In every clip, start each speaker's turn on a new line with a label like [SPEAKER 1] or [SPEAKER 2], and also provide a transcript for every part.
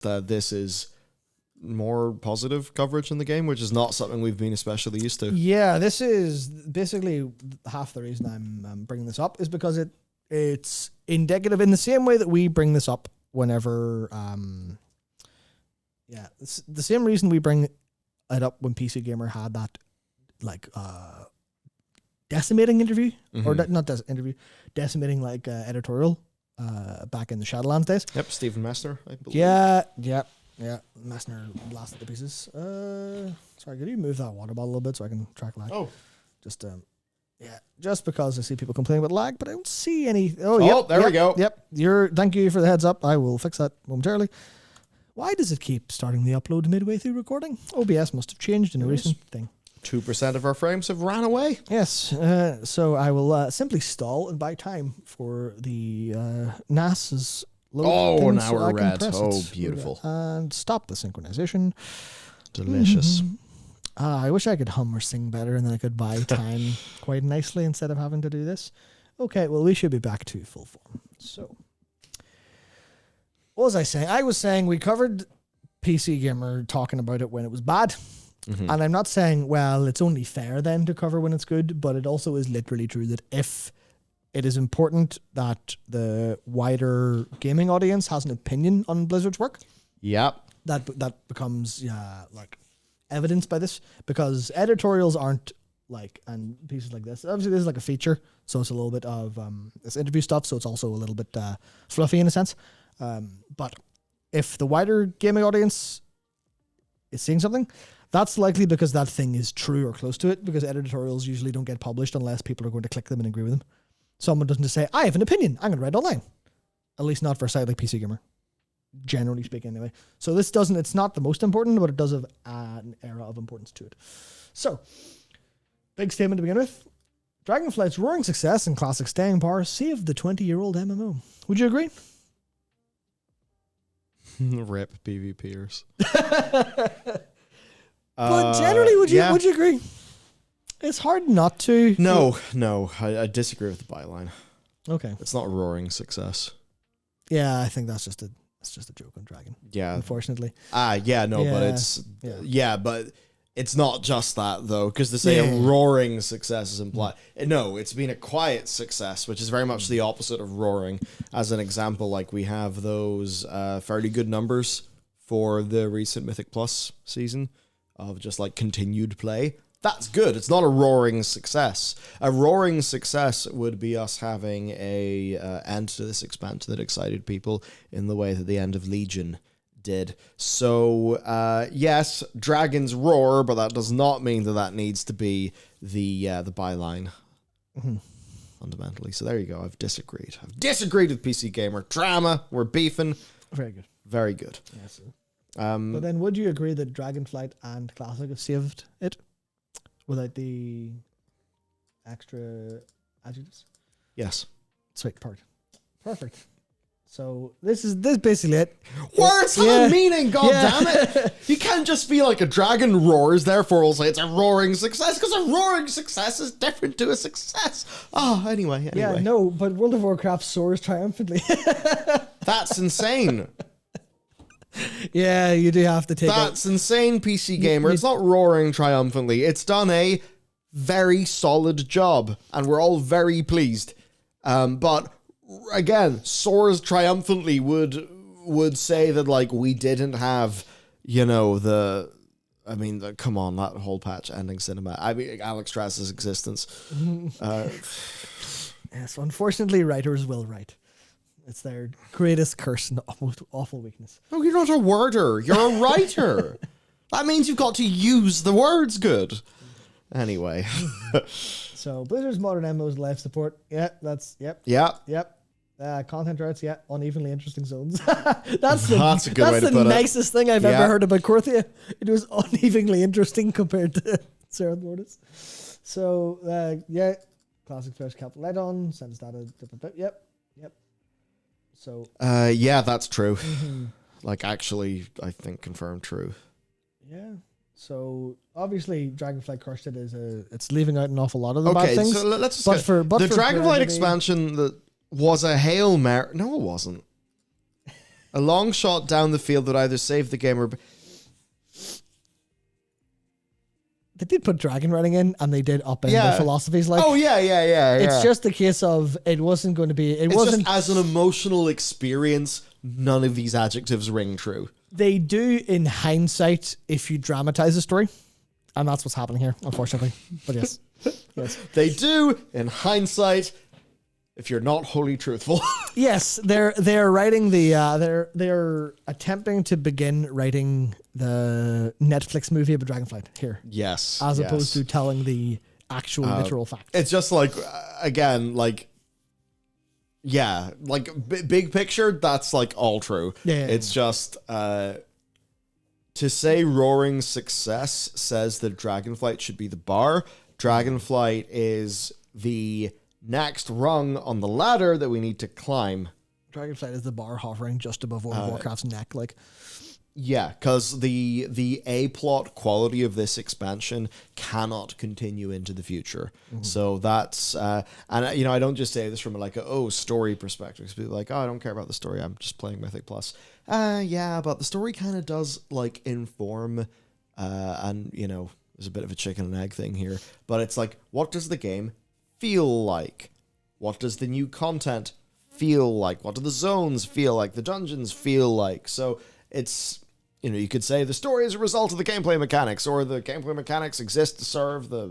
[SPEAKER 1] that this is more positive coverage in the game, which is not something we've been especially used to.
[SPEAKER 2] Yeah, this is basically half the reason I'm bringing this up is because it's indicative in the same way that we bring this up whenever, it's the same reason we bring it up when PC Gamer had that decimating interview, or decimating editorial back in the Shadowlands days.
[SPEAKER 1] Yep, Stephen Messner, I believe.
[SPEAKER 2] Yeah, Messner blasted the pieces. Sorry, could you move that water bottle a little bit so I can track lag?
[SPEAKER 1] Oh.
[SPEAKER 2] Just because I see people complaining about lag, but I don't see any.
[SPEAKER 1] There we go.
[SPEAKER 2] Yep, thank you for the heads up. I will fix that momentarily. Why does it keep starting the upload midway through recording? OBS must have changed in a recent thing.
[SPEAKER 1] 2% of our frames have ran away.
[SPEAKER 2] Yes, so I will simply stall and buy time for the NAS's load.
[SPEAKER 1] Now we're red. Oh, beautiful.
[SPEAKER 2] And stop the synchronization.
[SPEAKER 1] Delicious.
[SPEAKER 2] I wish I could hum or sing better and then I could buy time quite nicely instead of having to do this. Okay, well, we should be back to full form. So, what was I saying? I was saying we covered PC Gamer talking about it when it was bad. Mm-hmm. And I'm not saying, well, it's only fair then to cover when it's good, but it also is literally true that if it is important that the wider gaming audience has an opinion on Blizzard's work, that becomes evidenced by this, because editorials aren't and pieces like this. Obviously, this is like a feature, so it's a little bit of this interview stuff, so it's also a little bit fluffy in a sense. But if the wider gaming audience is seeing something, that's likely because that thing is true or close to it, because editorials usually don't get published unless people are going to click them and agree with them. Someone doesn't just say, I have an opinion, I'm going to write online. At least not for a site like PC Gamer. Generally speaking, anyway. So this it's not the most important, but it does have an era of importance to it. So, big statement to begin with. Dragonflight's roaring success and classic staying power saved the 20-year-old MMO. Would you agree?
[SPEAKER 1] Rip PvPers.
[SPEAKER 2] But generally, would you agree? It's hard not to.
[SPEAKER 1] No, I disagree with the byline.
[SPEAKER 2] Okay.
[SPEAKER 1] It's not a roaring success.
[SPEAKER 2] Yeah, I think that's just a joke on Dragon.
[SPEAKER 1] Yeah.
[SPEAKER 2] Unfortunately.
[SPEAKER 1] But it's not just that though, because to say a roaring success is implied. No, it's been a quiet success, which is very much the opposite of roaring. As an example, we have those fairly good numbers for the recent Mythic Plus season of just continued play. That's good. It's not a roaring success. A roaring success would be us having a end to this expansion that excited people in the way that the end of Legion did. So, yes, dragons roar, but that does not mean that needs to be the byline. Mm-hmm. Fundamentally. So there you go. I've disagreed with PC Gamer. Drama. We're beefing.
[SPEAKER 2] Very good.
[SPEAKER 1] Very good.
[SPEAKER 2] Yes. But then would you agree that Dragonflight and Classic have saved it without the extra adjectives?
[SPEAKER 1] Yes.
[SPEAKER 2] Sweet. Perfect. So this is basically it.
[SPEAKER 1] Words have a meaning, damn it. You can't just be like a dragon roars, therefore we'll say it's a roaring success, because a roaring success is different to a success. Anyway.
[SPEAKER 2] Yeah, no, but World of Warcraft soars triumphantly.
[SPEAKER 1] That's insane.
[SPEAKER 2] Yeah, you do have to take
[SPEAKER 1] That's insane, PC Gamer. It's not roaring triumphantly. It's done a very solid job, and we're all very pleased. But again, soars triumphantly would say that we didn't have, come on, that whole patch ending cinema. Alex Strauss's existence.
[SPEAKER 2] Yes, unfortunately, writers will write. It's their greatest curse and most awful weakness.
[SPEAKER 1] No, you're not a worder. You're a writer. That means you've got to use the words good. Anyway.
[SPEAKER 2] So, Blizzard's modern MMOs live support. Yep. Content routes, unevenly interesting zones. That's a good way to put it. That's the nicest thing I've ever heard about Korthia. It was unevenly interesting compared to Serath Mortis. So, classic first capital lead on, sends data. Yep. So.
[SPEAKER 1] That's true. Mm-hmm. Actually, I think confirmed true.
[SPEAKER 2] Yeah. So obviously, Dragonflight crushed it. It's leaving out an awful lot of the bad things.
[SPEAKER 1] So let's just the Dragonflight expansion that was a Hail Mary. No, it wasn't. A long shot down the field would either save the game or...
[SPEAKER 2] They did put dragon riding in, and they did upend their philosophies. Like,
[SPEAKER 1] It's
[SPEAKER 2] just a case of it wasn't going to be. It
[SPEAKER 1] it's
[SPEAKER 2] wasn't
[SPEAKER 1] just as an emotional experience. None of these adjectives ring true.
[SPEAKER 2] They do in hindsight if you dramatize a story, and that's what's happening here, unfortunately. But yes, yes,
[SPEAKER 1] They do in hindsight. If you're not wholly truthful.
[SPEAKER 2] yes, they're writing the they're attempting to begin writing the Netflix movie about Dragonflight here.
[SPEAKER 1] Yes,
[SPEAKER 2] as opposed to telling the actual literal facts.
[SPEAKER 1] It's just like again, like big picture. That's like all true. It's just to say Roaring's success says that Dragonflight should be the bar. Dragonflight is the next rung on the ladder that we need to climb.
[SPEAKER 2] Dragonflight is the bar hovering just above World of Warcraft's neck, like.
[SPEAKER 1] Yeah, because the A-plot quality of this expansion cannot continue into the future. Mm-hmm. So that's and I don't just say this from like a story perspective. Because people are like, I don't care about the story. I'm just playing Mythic Plus. But the story kind of does like inform, and there's a bit of a chicken and egg thing here. But it's like, what does the game feel like? What does the new content feel like? What do the zones feel like? The dungeons feel like? So it's, you could say the story is a result of the gameplay mechanics, or the gameplay mechanics exist to serve the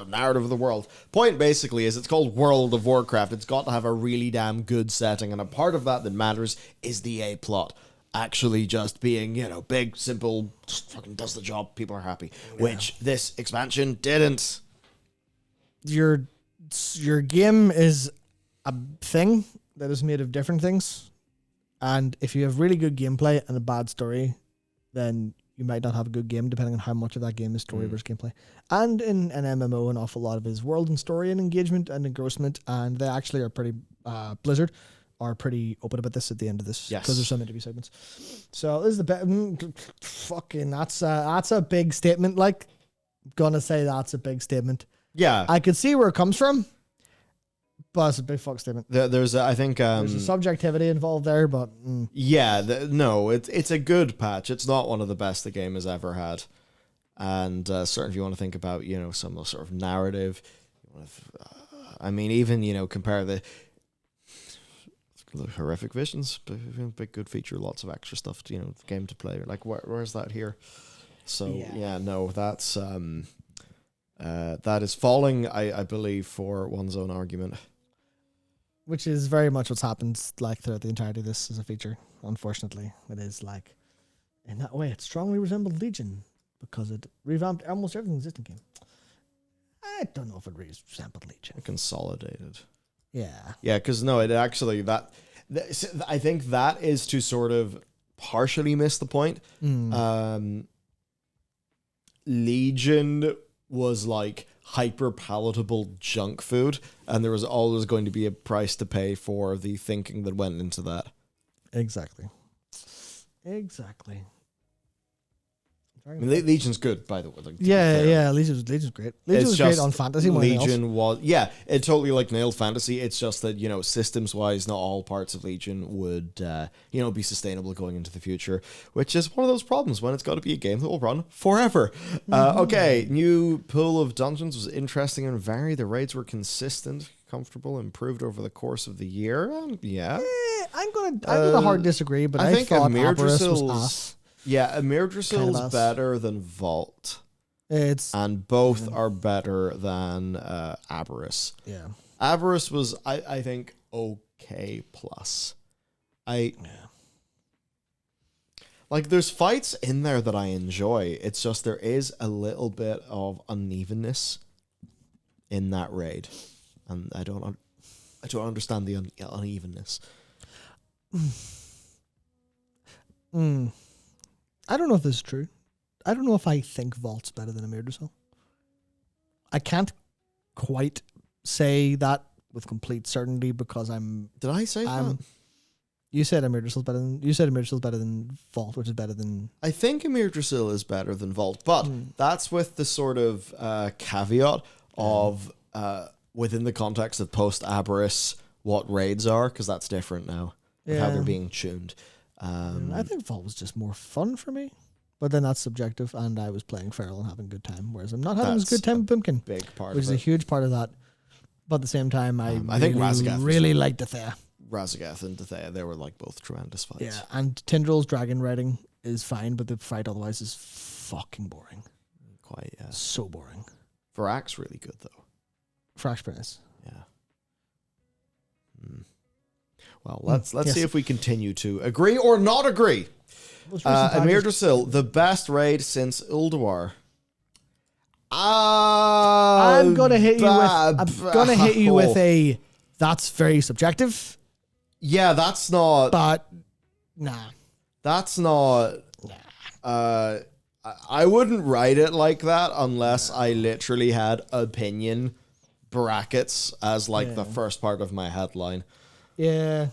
[SPEAKER 1] narrative of the world. Point basically is it's called World of Warcraft. It's got to have a really damn good setting, and a part of that matters is the A-plot. Actually just being, big, simple, just fucking does the job, people are happy. Yeah. Which this expansion didn't.
[SPEAKER 2] Your game is a thing that is made of different things. And if you have really good gameplay and a bad story, then you might not have a good game, depending on how much of that game is story versus gameplay. And in an MMO, an awful lot of it is world and story and engagement and engrossment. And they actually are pretty, Blizzard are pretty open about this at the end of this.
[SPEAKER 1] Yes.
[SPEAKER 2] Because there's some interview segments. So this is the fucking, that's a big statement. Like, gonna say that's a big statement.
[SPEAKER 1] Yeah.
[SPEAKER 2] I could see where it comes from. But it's a big fuck statement.
[SPEAKER 1] There's a
[SPEAKER 2] subjectivity involved there, but
[SPEAKER 1] it's a good patch. It's not one of the best the game has ever had, and certainly if you want to think about some sort of narrative, even compare the horrific visions, big good feature, lots of extra stuff, game to play. Like where's that here? So that's that is falling, I believe, for one's own argument.
[SPEAKER 2] Which is very much what's happened like throughout the entirety of this as a feature. Unfortunately, it is like, in that way, it strongly resembled Legion because it revamped almost everything in the existing game. I don't know if it resembled Legion.
[SPEAKER 1] Consolidated.
[SPEAKER 2] Yeah.
[SPEAKER 1] Yeah, because no, it actually, I think that is to sort of partially miss the point. Legion was like hyper palatable junk food, and there was always going to be a price to pay for the thinking that went into that.
[SPEAKER 2] Exactly.
[SPEAKER 1] I mean, Legion's good, by the way. Like,
[SPEAKER 2] Legion's great. Legion was great on fantasy.
[SPEAKER 1] Legion was, it totally like nailed fantasy. It's just that systems wise, not all parts of Legion would be sustainable going into the future, which is one of those problems when it's got to be a game that will run forever. Okay, new pool of dungeons was interesting and varied. The raids were consistent, comfortable, improved over the course of the year.
[SPEAKER 2] I'm gonna hard disagree, but I thought Aberrus was ass.
[SPEAKER 1] Yeah, Emirdrasil's better than Vault. And both are better than Aberrus.
[SPEAKER 2] Yeah.
[SPEAKER 1] Aberrus was, I think, okay plus. Like, there's fights in there that I enjoy. It's just there is a little bit of unevenness in that raid. And I don't understand the unevenness.
[SPEAKER 2] I don't know if this is true. I don't know if I think Vault's better than Emirdrasil. I can't quite say that with complete certainty because
[SPEAKER 1] Did I say that?
[SPEAKER 2] You said Emirdrasil's better than. You said Emirdrasil's better than Vault, which is better than.
[SPEAKER 1] I think Emirdrasil is better than Vault, but that's with the sort of caveat of within the context of post Aberrus what raids are, because that's different now with how they're being tuned.
[SPEAKER 2] I think Vault was just more fun for me. But then that's subjective, and I was playing Feral and having a good time, whereas I'm not having as good time with Pumpkin.
[SPEAKER 1] Big part
[SPEAKER 2] which is a huge part of that. But at the same time, I
[SPEAKER 1] think Razagath
[SPEAKER 2] really liked Dethea.
[SPEAKER 1] Razagath and Dethea, they were like both tremendous fights.
[SPEAKER 2] Yeah, and Tindrill's dragon riding is fine, but the fight otherwise is fucking boring.
[SPEAKER 1] Quite, yeah.
[SPEAKER 2] So boring.
[SPEAKER 1] Varak's really good, though.
[SPEAKER 2] Frax Prince.
[SPEAKER 1] Yeah. Well, let's see if we continue to agree or not agree. Amir Drasil, the best raid since Ulduar.
[SPEAKER 2] I'm gonna hit you with a. That's very subjective.
[SPEAKER 1] Yeah, that's not.
[SPEAKER 2] But nah,
[SPEAKER 1] that's not. I wouldn't write it like that unless I literally had opinion brackets as like the first part of my headline.
[SPEAKER 2] Yeah,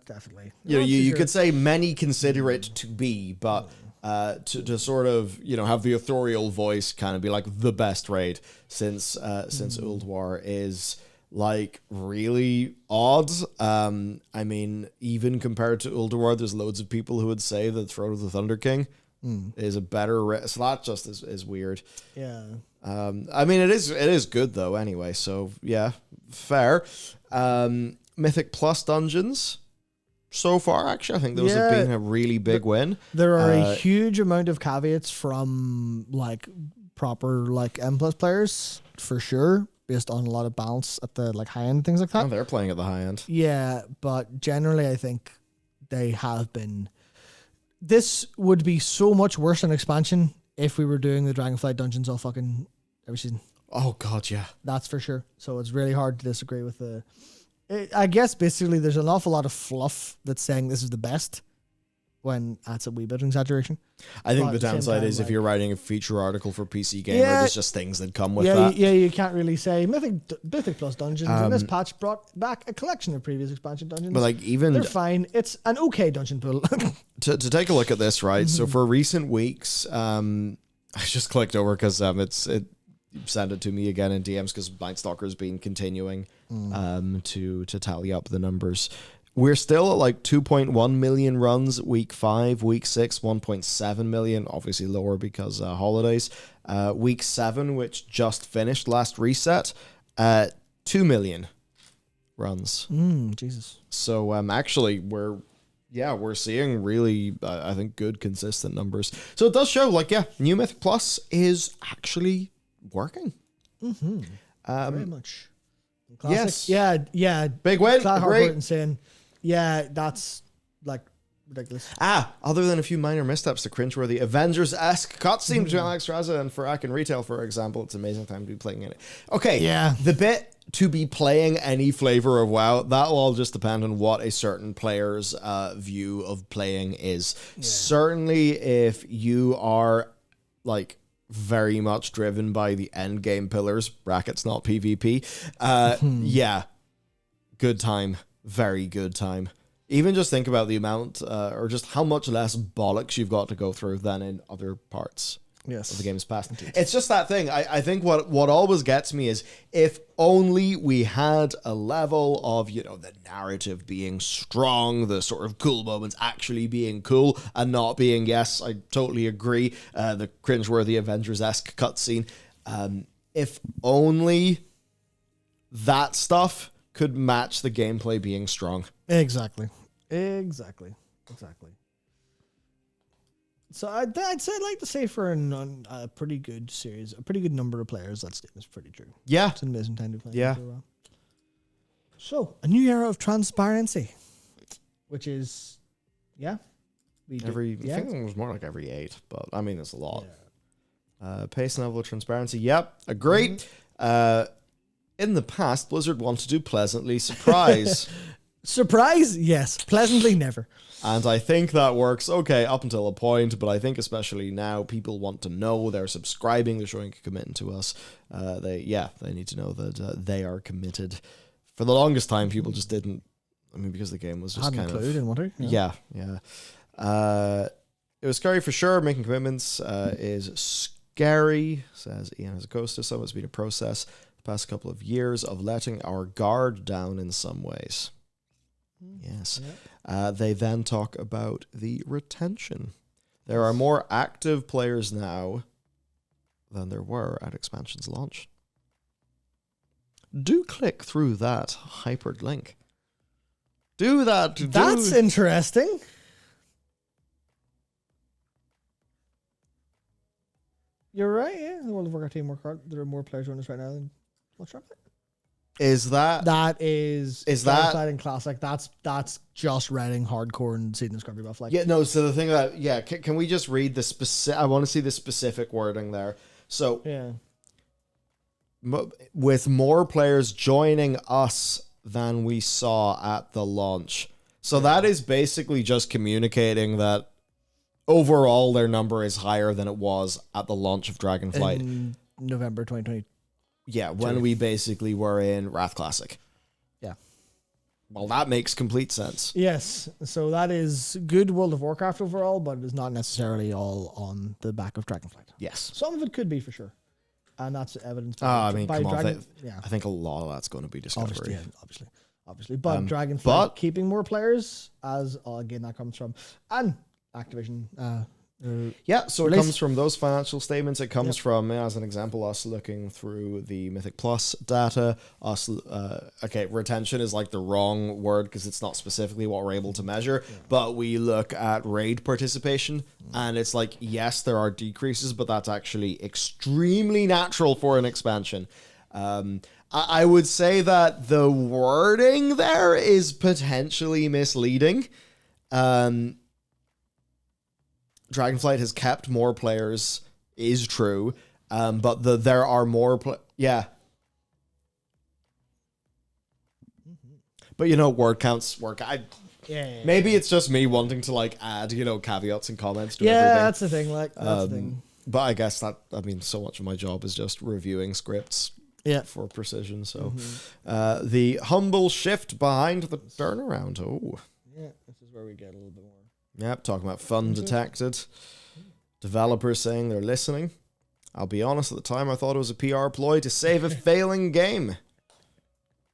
[SPEAKER 2] definitely.
[SPEAKER 1] You could say many consider it to be, but to sort of have the authorial voice kind of be like the best raid since Ulduar is like really odd. I mean, even compared to Ulduar, there's loads of people who would say that Throne of the Thunder King is a better raid. So that just is weird.
[SPEAKER 2] Yeah.
[SPEAKER 1] I mean, it is good though. Anyway, so yeah, fair. Mythic Plus dungeons. So far, actually, I think those have been a really big win.
[SPEAKER 2] There are a huge amount of caveats from like proper like M plus players for sure, based on a lot of balance at the like high end, things like that.
[SPEAKER 1] Oh, they're playing at the high end.
[SPEAKER 2] Yeah, but generally, I think they have been. This would be so much worse than expansion if we were doing the Dragonflight dungeons all fucking every season.
[SPEAKER 1] Oh god, yeah,
[SPEAKER 2] that's for sure. So it's really hard to disagree with the. I guess basically there's an awful lot of fluff that's saying this is the best, when that's a wee bit of exaggeration.
[SPEAKER 1] I think the downside is if you're writing a feature article for PC Gamer, there's just things that come with that.
[SPEAKER 2] Yeah, you can't really say Mythic Plus dungeons and this patch brought back a collection of previous expansion dungeons.
[SPEAKER 1] But like they're
[SPEAKER 2] fine. It's an okay dungeon pool.
[SPEAKER 1] to take a look at this, right? So for recent weeks, I just clicked over because it sent it to me again in DMs because Blindstalker's been continuing to tally up the numbers. We're still at like 2.1 million runs week 5, week 6, 1.7 million, obviously lower because holidays. Week 7, which just finished last reset, 2 million runs.
[SPEAKER 2] Jesus.
[SPEAKER 1] So actually we're seeing really, I think, good consistent numbers. So it does show like, New Mythic Plus is actually working.
[SPEAKER 2] Very much.
[SPEAKER 1] Classic.
[SPEAKER 2] Yes. Yeah.
[SPEAKER 1] Big win. Great.
[SPEAKER 2] And saying, that's like ridiculous.
[SPEAKER 1] Other than a few minor missteps, the cringeworthy Avengers-esque cutscene between Alex Raza and Farak in retail, for example, it's an amazing time to be playing in it. Okay.
[SPEAKER 2] Yeah.
[SPEAKER 1] The bit to be playing any flavor of WoW, that will all just depend on what a certain player's view of playing is. Yeah. Certainly, if you are like very much driven by the end game pillars, brackets not PvP, good time. Very good time. Even just think about the amount or just how much less bollocks you've got to go through than in other parts of the game's past. Indeed. It's just that thing. I think what always gets me is if only we had a level of, the narrative being strong, the sort of cool moments actually being cool and not being, yes, I totally agree, the cringeworthy Avengers-esque cutscene. If only that stuff could match the gameplay being strong.
[SPEAKER 2] Exactly. So I'd say, I'd like to say for a pretty good series, a pretty good number of players, that statement is pretty true.
[SPEAKER 1] Yeah.
[SPEAKER 2] It's an amazing time to play.
[SPEAKER 1] Yeah.
[SPEAKER 2] For a while. So, a new era of transparency, which is,
[SPEAKER 1] I think it was more like every 8, but I mean, it's a lot. Yeah. Pace and level of transparency. Yep. Agree. In the past, Blizzard wanted to pleasantly surprise.
[SPEAKER 2] Surprise? Yes. Pleasantly, never.
[SPEAKER 1] And I think that works okay up until a point, but I think especially now people want to know they're subscribing, they're showing commitment to us. They need to know that they are committed. For the longest time, people just didn't. I mean, because the game was just kind of
[SPEAKER 2] in winter.
[SPEAKER 1] Yeah. It was scary for sure. Making commitments is scary, says Ian as a coaster. So it's been a process the past couple of years of letting our guard down in some ways. Yes. They then talk about the retention. There are more active players now than there were at expansion's launch. Do click through that hyperlink. Do that.
[SPEAKER 2] That's interesting. You're right, yeah. The World of Warcraft team work hard. There are more players on this right now than Dragonflight.
[SPEAKER 1] Is that
[SPEAKER 2] Dragonflight and Classic? That's just writing hardcore and seeing discovery buff. Like,
[SPEAKER 1] yeah, no. So the thing that can we just read the specific? I want to see the specific wording there. So
[SPEAKER 2] yeah,
[SPEAKER 1] with more players joining us than we saw at the launch. So that is basically just communicating that overall their number is higher than it was at the launch of Dragonflight
[SPEAKER 2] in November 2020.
[SPEAKER 1] Yeah, when we basically were in Wrath Classic.
[SPEAKER 2] Yeah.
[SPEAKER 1] Well, that makes complete sense.
[SPEAKER 2] Yes. So that is good World of Warcraft overall, but it is not necessarily all on the back of Dragonflight.
[SPEAKER 1] Yes.
[SPEAKER 2] Some of it could be for sure. And that's evidence
[SPEAKER 1] I mean, come on. I think a lot of that's going to be discovery.
[SPEAKER 2] Obviously. But Dragonflight keeping more players, as again, that comes from. And Activision.
[SPEAKER 1] So it comes from those financial statements. It comes from, as an example, us looking through the Mythic Plus data. Retention is like the wrong word because it's not specifically what we're able to measure. Yeah. But we look at raid participation, and it's like, yes, there are decreases, but that's actually extremely natural for an expansion. I would say that the wording there is potentially misleading. Dragonflight has kept more players is true, but there are more But word counts work. Maybe it's just me wanting to add caveats and comments to everything.
[SPEAKER 2] That's the thing. That's the thing.
[SPEAKER 1] But I guess so much of my job is just reviewing scripts.
[SPEAKER 2] Yeah.
[SPEAKER 1] For precision. So the humble shift behind the turnaround. Oh.
[SPEAKER 2] Yeah, this is where we get a little bit more.
[SPEAKER 1] Yep, talking about fun detected. Developers saying they're listening. I'll be honest, at the time I thought it was a PR ploy to save a failing game.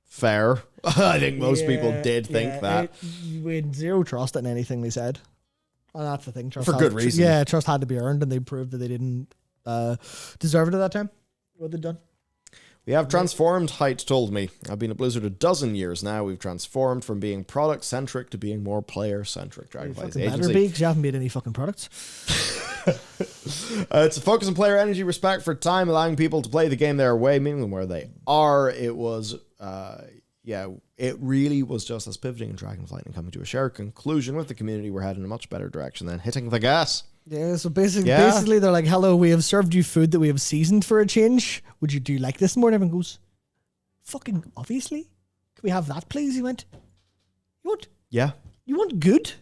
[SPEAKER 1] Fair. I think most people did think that.
[SPEAKER 2] We had zero trust in anything they said. And that's the thing.
[SPEAKER 1] For good reason.
[SPEAKER 2] Yeah, trust had to be earned, and they proved that they didn't deserve it at that time. What they'd done.
[SPEAKER 1] We have transformed, Height told me. I've been at Blizzard a dozen years now. We've transformed from being product-centric to being more player-centric. Dragonflight's agency.
[SPEAKER 2] You haven't made any fucking products.
[SPEAKER 1] It's a focus on player energy, respect for time, allowing people to play the game their way, meeting them where they are. It was, it really was just us pivoting in Dragonflight and coming to a shared conclusion with the community. We're heading in a much better direction than hitting the gas.
[SPEAKER 2] Yeah, so basically they're like, hello, we have served you food that we have seasoned for a change. Do you like this more? And everyone goes, fucking obviously. Can we have that, please? You went, you want?
[SPEAKER 1] Yeah.
[SPEAKER 2] You want good?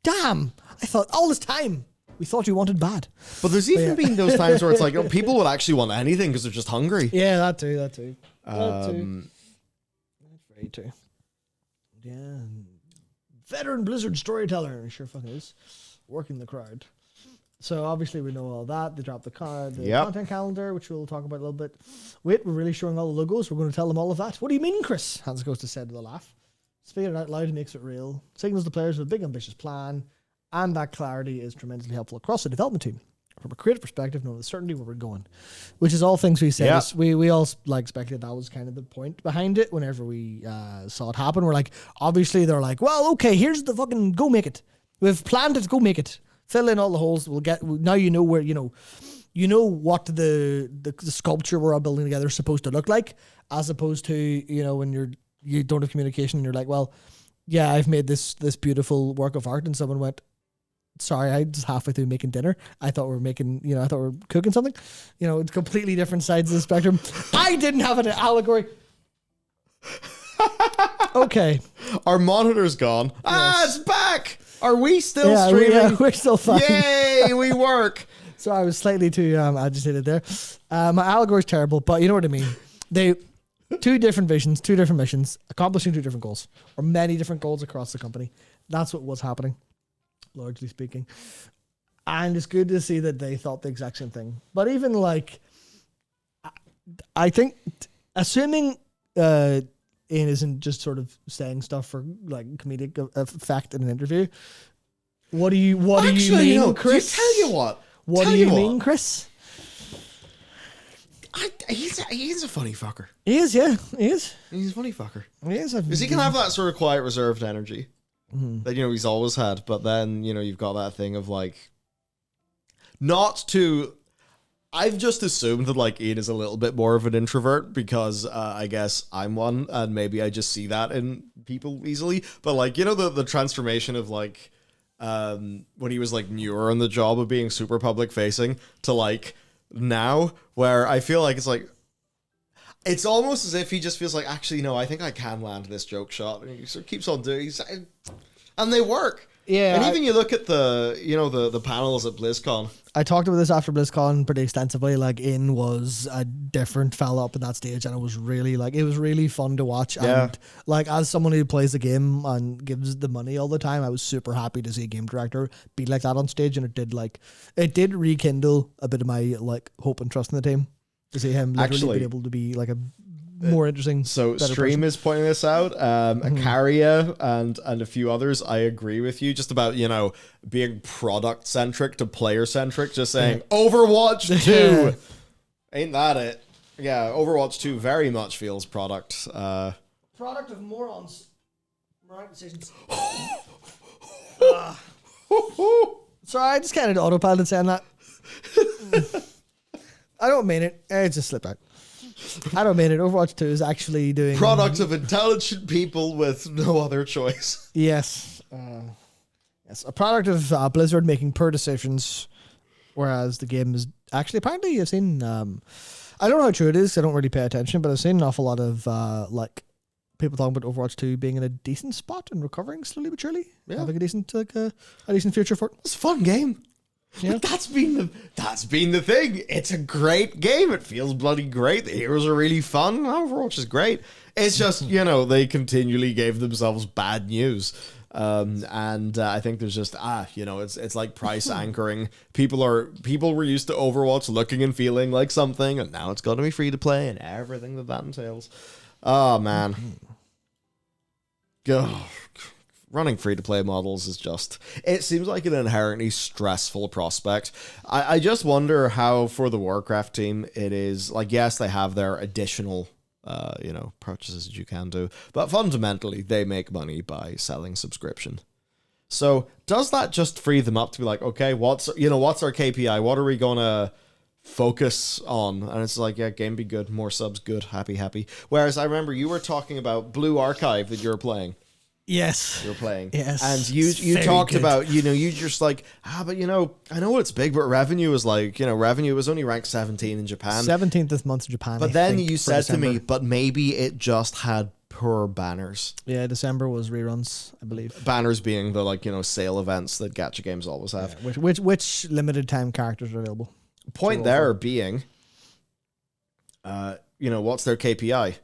[SPEAKER 2] Damn. I thought all this time we thought you wanted bad.
[SPEAKER 1] But there's even been those times where it's like, people would actually want anything because they're just hungry.
[SPEAKER 2] Yeah, that too. That's very true. Yeah. Veteran Blizzard storyteller. Sure fucking is. Working the crowd. So obviously we know all that. They dropped the content calendar, which we'll talk about a little bit. Wait, we're really showing all the logos. We're going to tell them all of that. What do you mean, Chris? Hans goes to said with a laugh. Speaking it out loud makes it real. Signals the players with a big ambitious plan, and that clarity is tremendously helpful across the development team. From a creative perspective, knowing the certainty where we're going, which is all things we said.
[SPEAKER 1] Yeah.
[SPEAKER 2] We all expected that was kind of the point behind it. Whenever we saw it happen, we're like, obviously they're like, well, okay, here's the fucking go make it. We've planned it. Go make it. Fill in all the holes. We'll get now. You know where what the sculpture we're all building together is supposed to look like, as opposed to when you don't have communication and you're like, well, yeah, I've made this beautiful work of art, and someone went, sorry, I just halfway through making dinner. I thought we were cooking something. It's completely different sides of the spectrum. I didn't have an allegory. Okay,
[SPEAKER 1] our monitor's gone. Yes. It's back. Are we still streaming?
[SPEAKER 2] We're still fine.
[SPEAKER 1] Yay, we work.
[SPEAKER 2] So I was slightly too agitated there. My allegory's terrible, but you know what I mean. They two different visions, two different missions, accomplishing two different goals, or many different goals across the company. That's what was happening, largely speaking. And it's good to see that they thought the exact same thing. But even I think, assuming Ian isn't just sort of saying stuff for like comedic effect in an interview. What do you mean, Chris?
[SPEAKER 1] Tell you what.
[SPEAKER 2] What do you mean, Chris?
[SPEAKER 1] He's a funny fucker.
[SPEAKER 2] He is, yeah. He is.
[SPEAKER 1] He's a funny fucker.
[SPEAKER 2] He is.
[SPEAKER 1] Because he can have that sort of quiet, reserved energy that, he's always had. But then, you've got that thing of like, not to... I've just assumed that like Ian is a little bit more of an introvert because I guess I'm one and maybe I just see that in people easily. But like, the transformation of like when he was like newer on the job of being super public facing to like now where I feel like it's almost as if he just feels like, actually, no, I think I can land this joke shot. And he sort of keeps on doing it. And they work.
[SPEAKER 2] Yeah.
[SPEAKER 1] And even you look at the panels at BlizzCon.
[SPEAKER 2] I talked about this after BlizzCon pretty extensively. Like, In was a different fella up at that stage, and it was really fun to watch.
[SPEAKER 1] Yeah.
[SPEAKER 2] And like, as someone who plays the game and gives the money all the time, I was super happy to see a game director be like that on stage, and it did rekindle a bit of my like hope and trust in the team to see him literally be able to be like a more interesting.
[SPEAKER 1] So Stream is pointing this out. Acaria and a few others. I agree with you just about being product centric to player centric. Just saying Overwatch 2 ain't that it? Yeah, Overwatch 2 very much feels product.
[SPEAKER 2] Product of morons. Right decisions. Sorry, I just kind of autopilot saying that. I don't mean it. It just slipped out. I don't mean it. Overwatch 2 is actually doing...
[SPEAKER 1] Product of intelligent people with no other choice.
[SPEAKER 2] Yes. Yes. A product of Blizzard making poor decisions, whereas the game is actually... Apparently, I've seen... I don't know how true it is. I don't really pay attention, but I've seen an awful lot of like people talking about Overwatch 2 being in a decent spot and recovering slowly but surely.
[SPEAKER 1] Yeah.
[SPEAKER 2] Having a decent future for it.
[SPEAKER 1] It's a fun game. Yeah. That's been the thing. It's a great game. It feels bloody great. The heroes are really fun. Overwatch is great. It's just, they continually gave themselves bad news. And I think there's just, it's like price anchoring. People were used to Overwatch looking and feeling like something, and now it's got to be free to play and everything that entails. Oh, man. God. Running free-to-play models is just... It seems like an inherently stressful prospect. I just wonder how, for the Warcraft team, it is... Like, yes, they have their additional, purchases that you can do. But fundamentally, they make money by selling subscription. So, does that just free them up to be like, okay, what's our KPI? What are we going to focus on? And it's like, yeah, game be good, more subs, good, happy. Whereas I remember you were talking about Blue Archive that you're playing.
[SPEAKER 2] Yes.
[SPEAKER 1] You're playing.
[SPEAKER 2] Yes.
[SPEAKER 1] And you talked about, you just like, but I know it's big, but revenue was like, revenue was only ranked 17 in Japan.
[SPEAKER 2] 17th this month in Japan.
[SPEAKER 1] But then you said to me, but maybe it just had poor banners.
[SPEAKER 2] Yeah, December was reruns, I believe.
[SPEAKER 1] Banners being the, sale events that gacha games always have.
[SPEAKER 2] Yeah, which limited time characters are available.
[SPEAKER 1] Point there being, what's their KPI?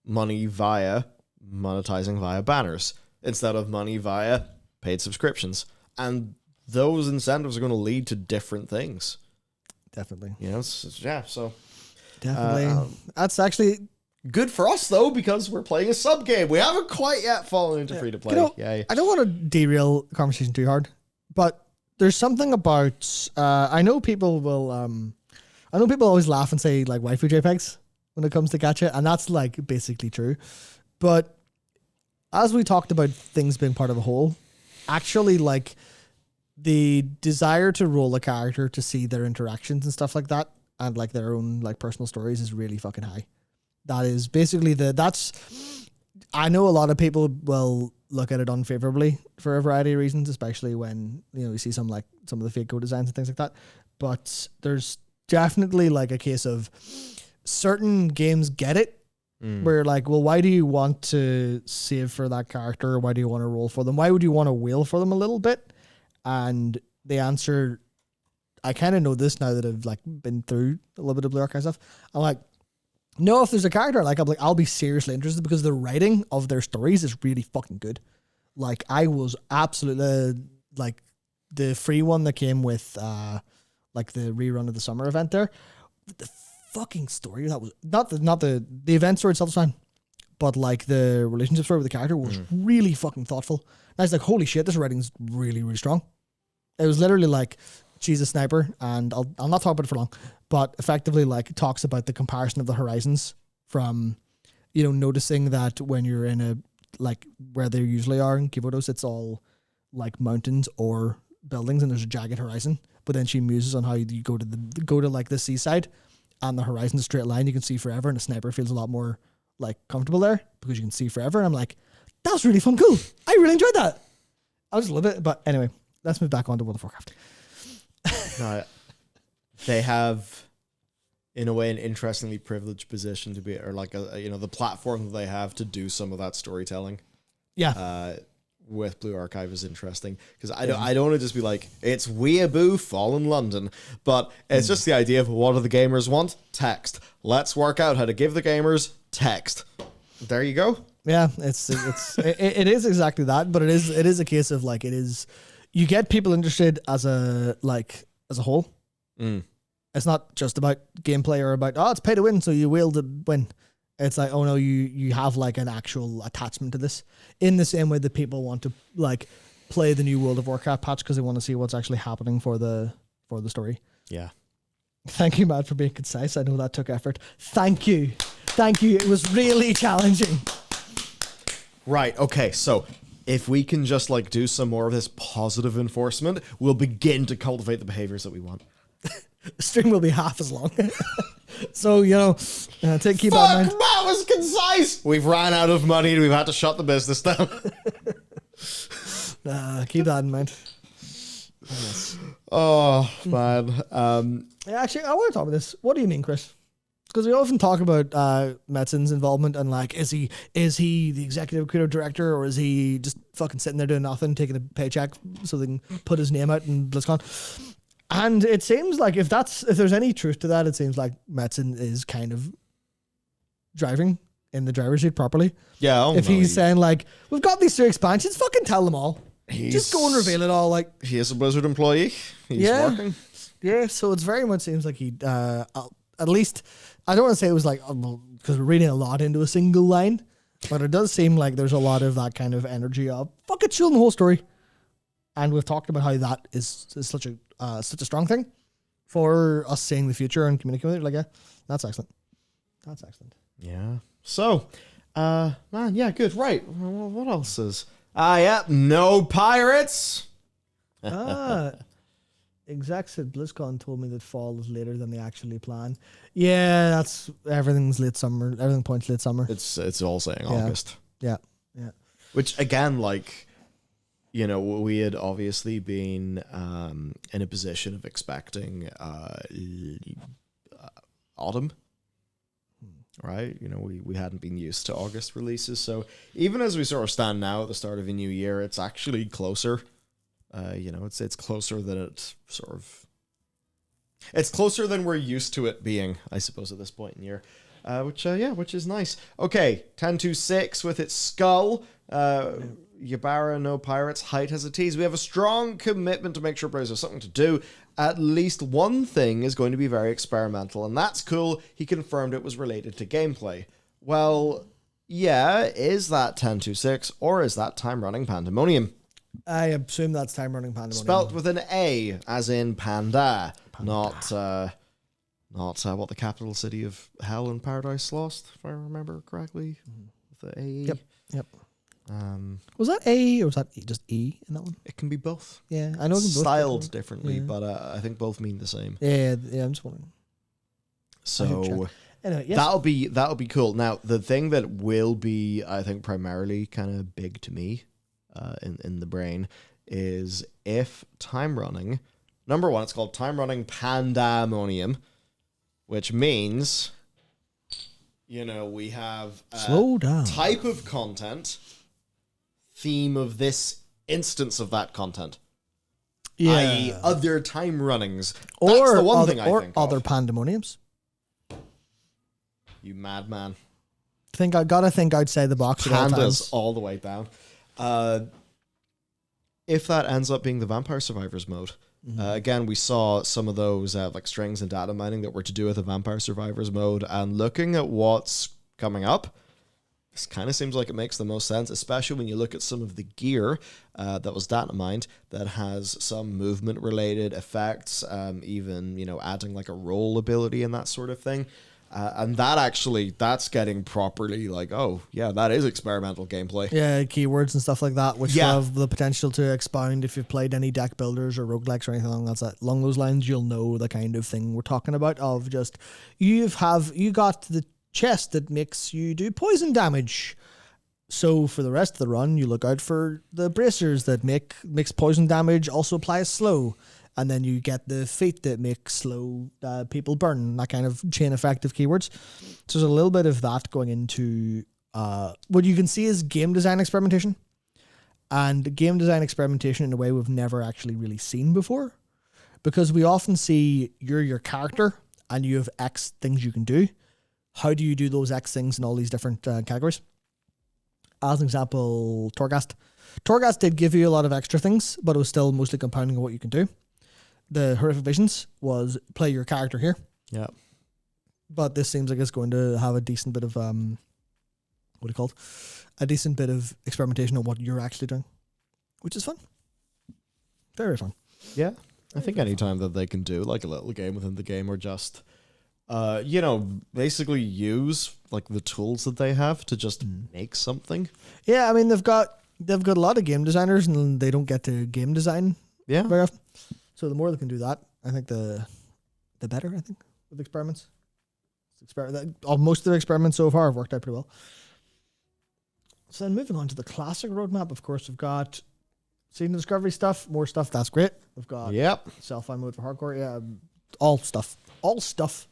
[SPEAKER 1] Money via... monetizing via banners instead of money via paid subscriptions, and those incentives are going to lead to different things.
[SPEAKER 2] Definitely.
[SPEAKER 1] So
[SPEAKER 2] definitely. That's actually
[SPEAKER 1] good for us though, because we're playing a sub game. We haven't quite yet fallen into free to play.
[SPEAKER 2] I don't want to derail the conversation too hard, but there's something about I know people always laugh and say like waifu JPEGs when it comes to gacha, and that's like basically true. But as we talked about things being part of a whole, actually, like, the desire to roll a character to see their interactions and stuff like that, and like their own like personal stories, is really fucking high. That is basically I know a lot of people will look at it unfavorably for a variety of reasons, especially when you see some of the fake code designs and things like that. But there's definitely like a case of certain games get it. Where you're like, well, why do you want to save for that character? Why do you want to roll for them? Why would you want to wheel for them a little bit? And the answer, I kind of know this now that I've like been through a little bit of Blue Archive stuff. I'm like, no, if there's a character I'll be seriously interested because the writing of their stories is really fucking good. Like, I was absolutely like the free one that came with like the rerun of the summer event there. The fucking story that was not the event story itself was fine, but like the relationship story with the character was really fucking thoughtful. And I was like, holy shit, this writing's really, really strong. It was literally like, she's a sniper, and I'll not talk about it for long, but effectively like talks about the comparison of the horizons from, you know, noticing that when you're in a, like where they usually are in Kivodos, it's all like mountains or buildings and there's a jagged horizon. But then she muses on how you go to like the seaside and the horizon's a straight line you can see forever, and a sniper feels a lot more like comfortable there because you can see forever. And I'm like, that was really fun, cool. I really enjoyed that. I was a little bit, but anyway, let's move back on to World of Warcraft.
[SPEAKER 1] No, they have, in a way, an interestingly privileged position to be, or like the platform that they have to do some of that storytelling.
[SPEAKER 2] Yeah.
[SPEAKER 1] With Blue Archive is interesting because I don't want to just be like, it's Weeaboo Fallen London, but it's just the idea of what do the gamers want? Text. Let's work out how to give the gamers text. There you go.
[SPEAKER 2] Yeah, it is exactly that, but it is a case of like, you get people interested as a whole. It's not just about gameplay or about, it's pay to win, so you will to win. It's like, oh no, you have like an actual attachment to this, in the same way that people want to like play the new World of Warcraft patch because they want to see what's actually happening for the story.
[SPEAKER 1] Yeah.
[SPEAKER 2] Thank you, Matt, for being concise. I know that took effort. Thank you. It was really challenging.
[SPEAKER 1] Right. Okay. So if we can just like do some more of this positive enforcement, we'll begin to cultivate the behaviors that we want.
[SPEAKER 2] The stream will be half as long. So, you know, keep that in mind.
[SPEAKER 1] Fuck, that was concise! We've ran out of money and we've had to shut the business down.
[SPEAKER 2] Keep that in mind.
[SPEAKER 1] Oh, man.
[SPEAKER 2] Yeah, actually, I want to talk about this. What do you mean, Chris? Because we often talk about Metzen's involvement and like, is he the executive creative director, or is he just fucking sitting there doing nothing, taking a paycheck so they can put his name out in BlizzCon? And it seems like if there's any truth to that, it seems like Metzen is kind of driving in the driver's seat properly.
[SPEAKER 1] Yeah.
[SPEAKER 2] If he's saying like, we've got these 3 expansions, fucking tell them all. Just go and reveal it all. Like,
[SPEAKER 1] he is a Blizzard employee. He's working.
[SPEAKER 2] Yeah. So it's very much seems like he, at least, I don't want to say it was like, because we're reading a lot into a single line, but it does seem like there's a lot of that kind of energy of fuck it, chill the whole story. And we've talked about how that is such a strong thing for us seeing the future and communicating with it. Like, yeah, that's excellent.
[SPEAKER 1] Yeah. So, man, yeah, good. Right. What else is? Yeah, no pirates.
[SPEAKER 2] Exec said BlizzCon told me that fall is later than they actually plan. Yeah, that's everything's late summer. Everything points late summer.
[SPEAKER 1] It's all saying August.
[SPEAKER 2] Yeah.
[SPEAKER 1] Which again, like, you know, we had obviously been in a position of expecting autumn, right? You know, we hadn't been used to August releases. So even as we sort of stand now at the start of a new year, it's actually closer. You know, it's closer than it's closer than we're used to it being, I suppose, at this point in the year. Which is nice. Okay, 10-6 with its skull. Yabara, no pirates. Height has a tease. We have a strong commitment to make sure players have something to do. At least one thing is going to be very experimental, and that's cool. He confirmed it was related to gameplay. Well, yeah, is that 10-6 or is that time-running pandemonium?
[SPEAKER 2] I assume that's time-running pandemonium.
[SPEAKER 1] Spelt with an A, as in panda. Not what the capital city of Hell and Paradise Lost, if I remember correctly. With the A.
[SPEAKER 2] Yep. Was that A or was that just E in that one?
[SPEAKER 1] It can be both.
[SPEAKER 2] Yeah, I know. It can
[SPEAKER 1] Styled differently, but I think both mean the same.
[SPEAKER 2] Yeah. I'm just wondering.
[SPEAKER 1] So
[SPEAKER 2] anyway, yes.
[SPEAKER 1] that'll be cool. Now, the thing that will be, I think, primarily kind of big to me, in the brain, is if time running. Number one, it's called time running pandemonium, which means, you know, we have
[SPEAKER 2] slow down
[SPEAKER 1] type of content, theme of this instance of that content, i.e. other time runnings. That's the one thing I think
[SPEAKER 2] other
[SPEAKER 1] of.
[SPEAKER 2] pandemoniums.
[SPEAKER 1] You madman.
[SPEAKER 2] I gotta think outside the box.
[SPEAKER 1] Pandas all the way down. If that ends up being the Vampire Survivors mode, again, we saw some of those like strings and data mining that were to do with the Vampire Survivors mode, and looking at what's coming up, this kind of seems like it makes the most sense, especially when you look at some of the gear that was data mined that has some movement related effects, even, adding like a roll ability and that sort of thing. And that's getting properly like, oh, yeah, that is experimental gameplay.
[SPEAKER 2] Yeah, keywords and stuff like that, which have the potential to expound. If you've played any deck builders or roguelikes or anything along those lines, you'll know the kind of thing we're talking about. Of just, you got the chest that makes you do poison damage. So for the rest of the run, you look out for the bracers that makes poison damage, also apply slow. And then you get the feat that makes slow people burn, that kind of chain effect of keywords. So there's a little bit of that going into what you can see is game design experimentation. And game design experimentation in a way we've never actually really seen before. Because we often see you're your character and you have X things you can do. How do you do those X things in all these different categories? As an example, Torghast. Torghast did give you a lot of extra things, but it was still mostly compounding of what you can do. The Horrific Visions was play your character here.
[SPEAKER 1] Yeah.
[SPEAKER 2] But this seems like it's going to have a decent bit of, a decent bit of experimentation on what you're actually doing, which is fun. Very fun.
[SPEAKER 1] Yeah. I think anytime that they can do like a little game within the game or just, basically use like the tools that they have to just make something.
[SPEAKER 2] Yeah. I mean, they've got a lot of game designers and they don't get to game design very often. So the more they can do that, I think the better, I think, with experiments. Most of their experiments so far have worked out pretty well. So then moving on to the classic roadmap, of course, we've got Season Discovery stuff, more stuff, that's great. We've got self-find mode for hardcore, all stuff.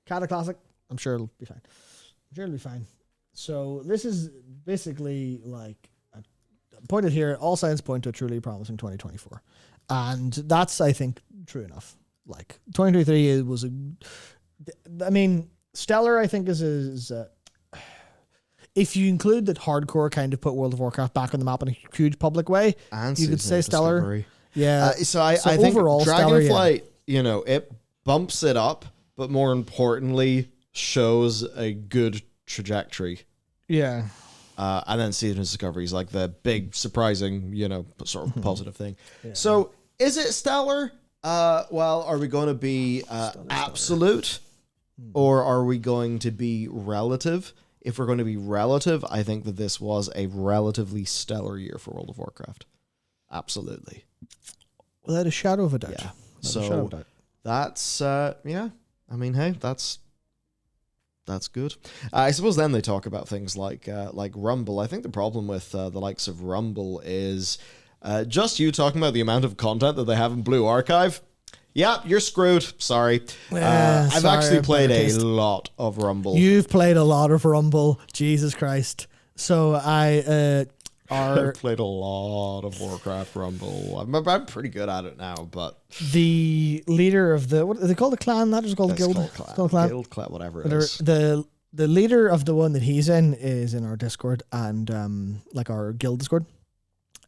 [SPEAKER 2] Cata Classic, I'm sure it'll be fine. So this is basically like, pointed here, all signs point to a truly promising 2024. And that's, I think, true enough. Like 2023 was Stellar, I think, is if you include that hardcore kind of put World of Warcraft back on the map in a huge public way,
[SPEAKER 1] and
[SPEAKER 2] you could say Stellar.
[SPEAKER 1] Discovery.
[SPEAKER 2] Yeah.
[SPEAKER 1] So I think
[SPEAKER 2] overall,
[SPEAKER 1] Dragonflight, it bumps it up, but more importantly, shows a good trajectory.
[SPEAKER 2] Yeah.
[SPEAKER 1] And then Season of Discovery is like the big, surprising, sort of positive thing. Yeah. So is it stellar? Are we going to be absolute or are we going to be relative? If we're going to be relative, I think that this was a relatively stellar year for World of Warcraft. Absolutely.
[SPEAKER 2] Without a shadow of a doubt.
[SPEAKER 1] Yeah. So that's, hey, that's good. I suppose then they talk about things like Rumble. I think the problem with the likes of Rumble is just you talking about the amount of content that they have in Blue Archive. Yeah, you're screwed. Sorry. I've actually played a lot of Rumble.
[SPEAKER 2] You've played a lot of Rumble. Jesus Christ. So I've
[SPEAKER 1] played a lot of Warcraft Rumble. I'm pretty good at it now, but
[SPEAKER 2] the leader of the, what are they called, the clan? That is called the guild. It's called clan.
[SPEAKER 1] Guild, clan, whatever it is.
[SPEAKER 2] The leader of the one that he's in is in our Discord and like our guild Discord,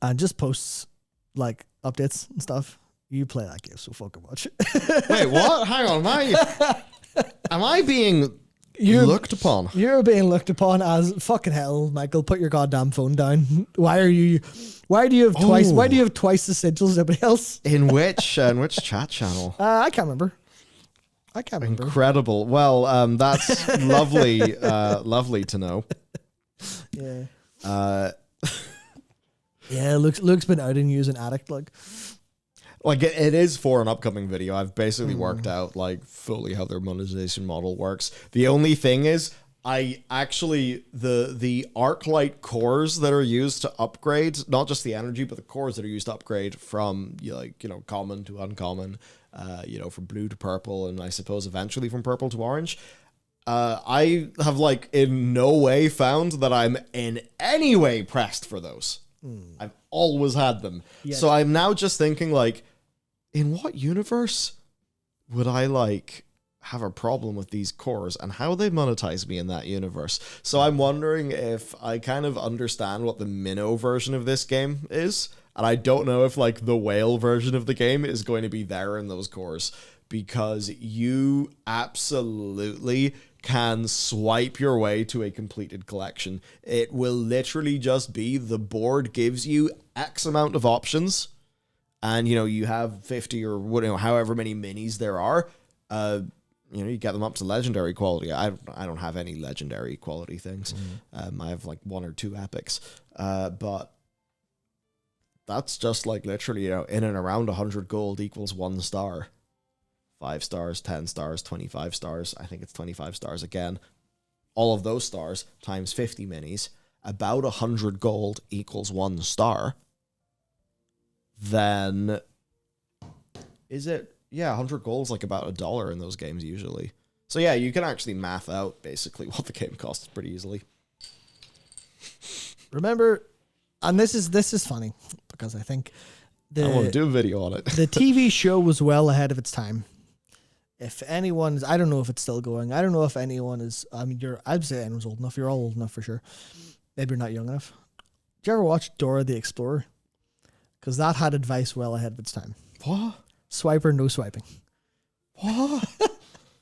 [SPEAKER 2] and just posts like updates and stuff. You play that game so fucking much.
[SPEAKER 1] Wait, what? Hang on, am I being looked upon?
[SPEAKER 2] You're being looked upon as fucking hell, Michael. Put your goddamn phone down. Why do you have twice the sigils as everybody else?
[SPEAKER 1] In which chat channel?
[SPEAKER 2] I can't remember.
[SPEAKER 1] Incredible. Well, that's lovely. Lovely to know.
[SPEAKER 2] Yeah. Yeah, Luke's been outing you as an addict,
[SPEAKER 1] Like it is for an upcoming video. I've basically worked out like fully how their monetization model works. The only thing is I actually the Arclight cores that are used to upgrade, not just the energy, but the cores that are used to upgrade from common to uncommon, from blue to purple, and I suppose eventually from purple to orange. I have in no way found that I'm in any way pressed for those. I've always had them. Yes. So I'm now just thinking in what universe would I have a problem with these cores and how they monetize me in that universe. So I'm wondering if I kind of understand what the minnow version of this game is, and I don't know if like the whale version of the game is going to be there in those cores, because you absolutely can swipe your way to a completed collection. It will literally just be the board gives you X amount of options, and you have 50 or however many minis there are. You get them up to legendary quality. I don't have any legendary quality things. I have like 1 or 2 epics. But that's just like literally, in and around 100 gold equals 1 star. 5 stars, 10 stars, 25 stars. I think it's 25 stars again. All of those stars times 50 minis, about 100 gold equals 1 star. Then is it? Yeah, 100 gold is like about $1 in those games usually. So yeah, you can actually math out basically what the game costs pretty easily.
[SPEAKER 2] Remember, and this is funny because I think
[SPEAKER 1] I want to do a video on it.
[SPEAKER 2] The TV show was well ahead of its time. If anyone's, I don't know if it's still going. I don't know if anyone is. I mean, I'd say anyone's old enough. You're all old enough for sure. Maybe you're not young enough. Did you ever watch Dora the Explorer? Because that had advice well ahead of its time.
[SPEAKER 1] What?
[SPEAKER 2] Swiper, no swiping.
[SPEAKER 1] What?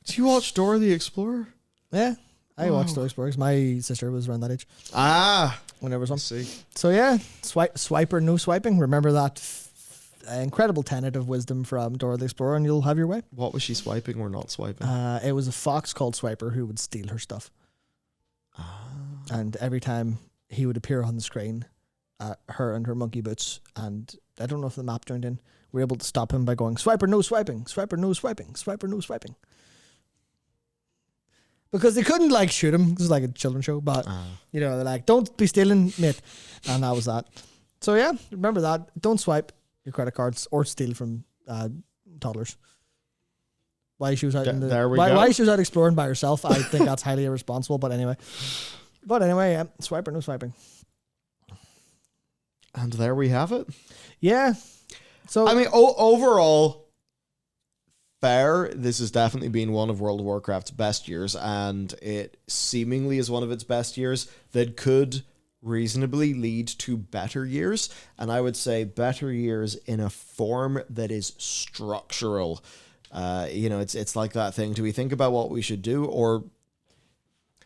[SPEAKER 1] Do you watch Dora the Explorer?
[SPEAKER 2] Yeah, I watched Dora the Explorer. My sister was around that age. When there was one.
[SPEAKER 1] See.
[SPEAKER 2] So yeah, swiper, no swiping. Remember that incredible tenet of wisdom from Dora the Explorer, and you'll have your way.
[SPEAKER 1] What was she swiping or not swiping?
[SPEAKER 2] It was a fox called Swiper who would steal her stuff. And every time he would appear on the screen, her and her monkey boots, and I don't know if the map joined in, we're able to stop him by going, Swiper, no swiping, Swiper, no swiping, Swiper, no swiping. Because they couldn't like shoot him. This is like a children's show, but they're like, don't be stealing, mate. And that was that. So yeah, remember that. Don't swipe your credit cards or steal from toddlers. Why she was out why she was out exploring by herself, I think that's highly irresponsible, but anyway. Yeah, swiper, no swiping.
[SPEAKER 1] And there we have it.
[SPEAKER 2] Yeah. So
[SPEAKER 1] I mean, overall, fair. This has definitely been one of World of Warcraft's best years, and it seemingly is one of its best years that could reasonably lead to better years. And I would say better years in a form that is structural. It's like that thing. Do we think about what we should do, or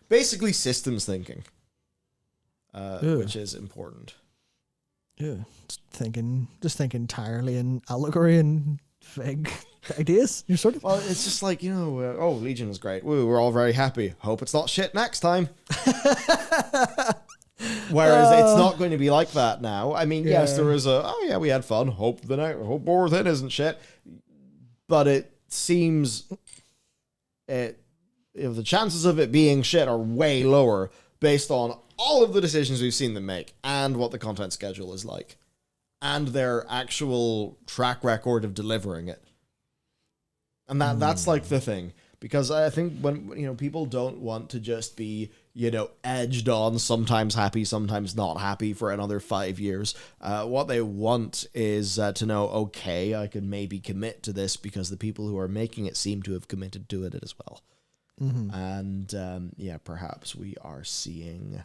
[SPEAKER 1] basically systems thinking, which is important.
[SPEAKER 2] Yeah, just think entirely in allegory and vague ideas. You're sort of.
[SPEAKER 1] Well, it's just like, Legion is great. We're all very happy. Hope it's not shit next time. Whereas it's not going to be like that now. I mean, yes, there was we had fun. Hope War Within isn't shit. But it seems the chances of it being shit are way lower based on all of the decisions we've seen them make and what the content schedule is like and their actual track record of delivering it. And that's like the thing, because I think when people don't want to just be edged on, sometimes happy, sometimes not happy for another 5 years. What they want is to know, okay, I could maybe commit to this because the people who are making it seem to have committed to it as well. Mm-hmm. And perhaps we are seeing,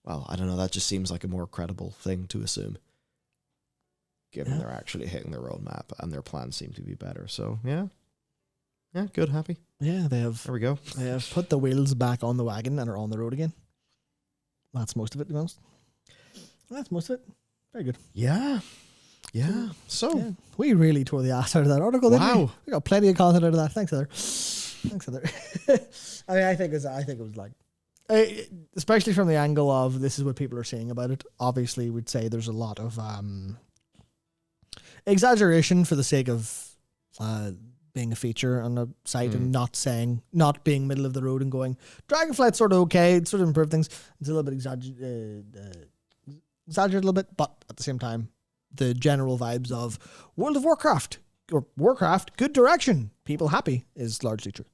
[SPEAKER 1] well, I don't know, that just seems like a more credible thing to assume, given they're actually hitting their roadmap and their plans seem to be better. So yeah, good, happy.
[SPEAKER 2] Yeah, there we go. They have put the wheels back on the wagon and are on the road again. That's most of it, to be honest. That's most of it. Very good.
[SPEAKER 1] Yeah. So
[SPEAKER 2] we really tore the ass out of that article.
[SPEAKER 1] Wow.
[SPEAKER 2] We got plenty of content out of that. Thanks, Heather. I mean, I think it was like, especially from the angle of this is what people are saying about it. Obviously, we'd say there's a lot of exaggeration for the sake of being a feature on a site and not being middle of the road and going, Dragonflight's sort of okay, it's sort of improved things. It's a little bit exaggerated a little bit, but at the same time, the general vibes of World of Warcraft or Warcraft, good direction, people happy is largely true.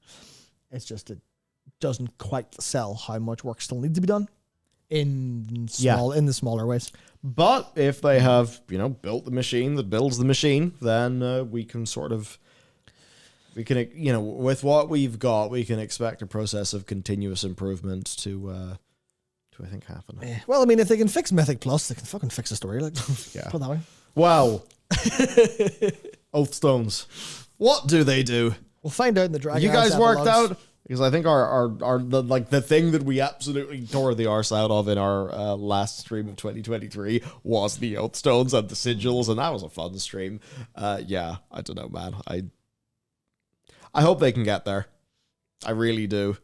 [SPEAKER 2] It's just it doesn't quite sell how much work still needs to be done in the smaller ways.
[SPEAKER 1] But if they have, built the machine that builds the machine, then we can sort of We can, you know, with what we've got, we can expect a process of continuous improvement to I think happen.
[SPEAKER 2] Well, I mean, if they can fix Mythic Plus, they can fucking fix the story. Like,
[SPEAKER 1] yeah.
[SPEAKER 2] Put it that way.
[SPEAKER 1] Wow. Oathstones. What do they do?
[SPEAKER 2] We'll find out in the Dragon.
[SPEAKER 1] You guys worked out? Because I think the thing that we absolutely tore the arse out of in our last stream of 2023 was the Oathstones and the sigils, and that was a fun stream. Yeah, I don't know, man. I hope they can get there. I really do.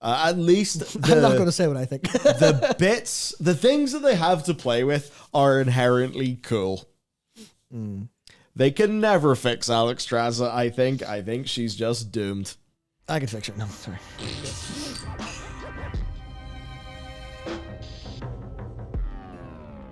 [SPEAKER 1] At least
[SPEAKER 2] I'm not going to say what I think.
[SPEAKER 1] the things that they have to play with are inherently cool. They can never fix Alexstrasza, I think. I think she's just doomed.
[SPEAKER 2] I can fix her. No, sorry.